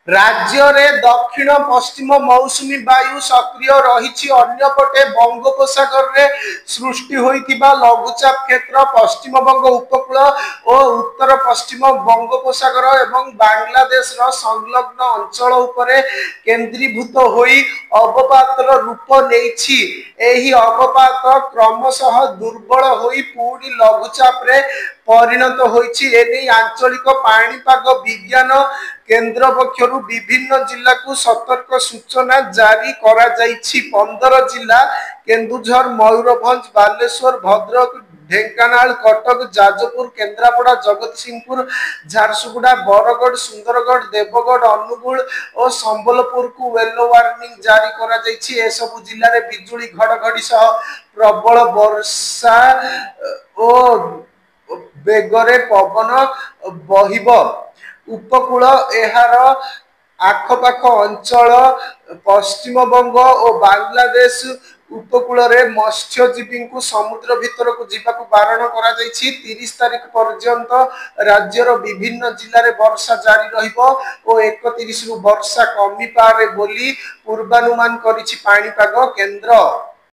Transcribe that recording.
राज्य रे दक्षिण पश्चिम मौसुमी वायु सक्रिय रही। अन्यपटे बंगोपसागर रे सृष्टि होइतिबा लघुचाप क्षेत्र पश्चिम बंग उपकूल और उत्तर पश्चिम बंगोपसागर एवं बांग्लादेश रो संलग्न अंचल उपरे केंद्रीभूत होई अवपातर रूप नेछि। एही अवपात क्रमशः दुर्बल होई पुणी लघुचाप रे परिणत होइछि। एने आंचलिक पाणीपाग विज्ञान केंद्र पक्षरु विभिन्न जिला को सतर्क सूचना जारी करा जाइछि। 15 जिला केन्दुझर मयूरभंज बालेश्वर भद्रक ढेंकानाल कटक जाजपुर केन्द्रापड़ा जगतसिंहपुर झारसुगुड़ा बरगढ़ सुंदरगढ़ देवगढ़ अनुगुल और संबलपुर को येलो वार्निंग जारी करा जाइछि। ए सब जिल्ला रे बिजुली घड़घड़ी सह प्रबल वर्षा और बेगरे पवन बहिब। उपकूल एहार आखपाख अंचल पश्चिम बंग और बांग्लादेश उपकूल रे मत्स्यजीवी को समुद्र भीतर को जीवाकू बारण करा जाइछि। 30 तारिख पर्यंत राज्यर विभिन्न जिले में वर्षा जारी रहिबो और 31 रु वर्षा कमी पारे बोली पूर्वानुमान करिछि पाणीपाग केंद्र।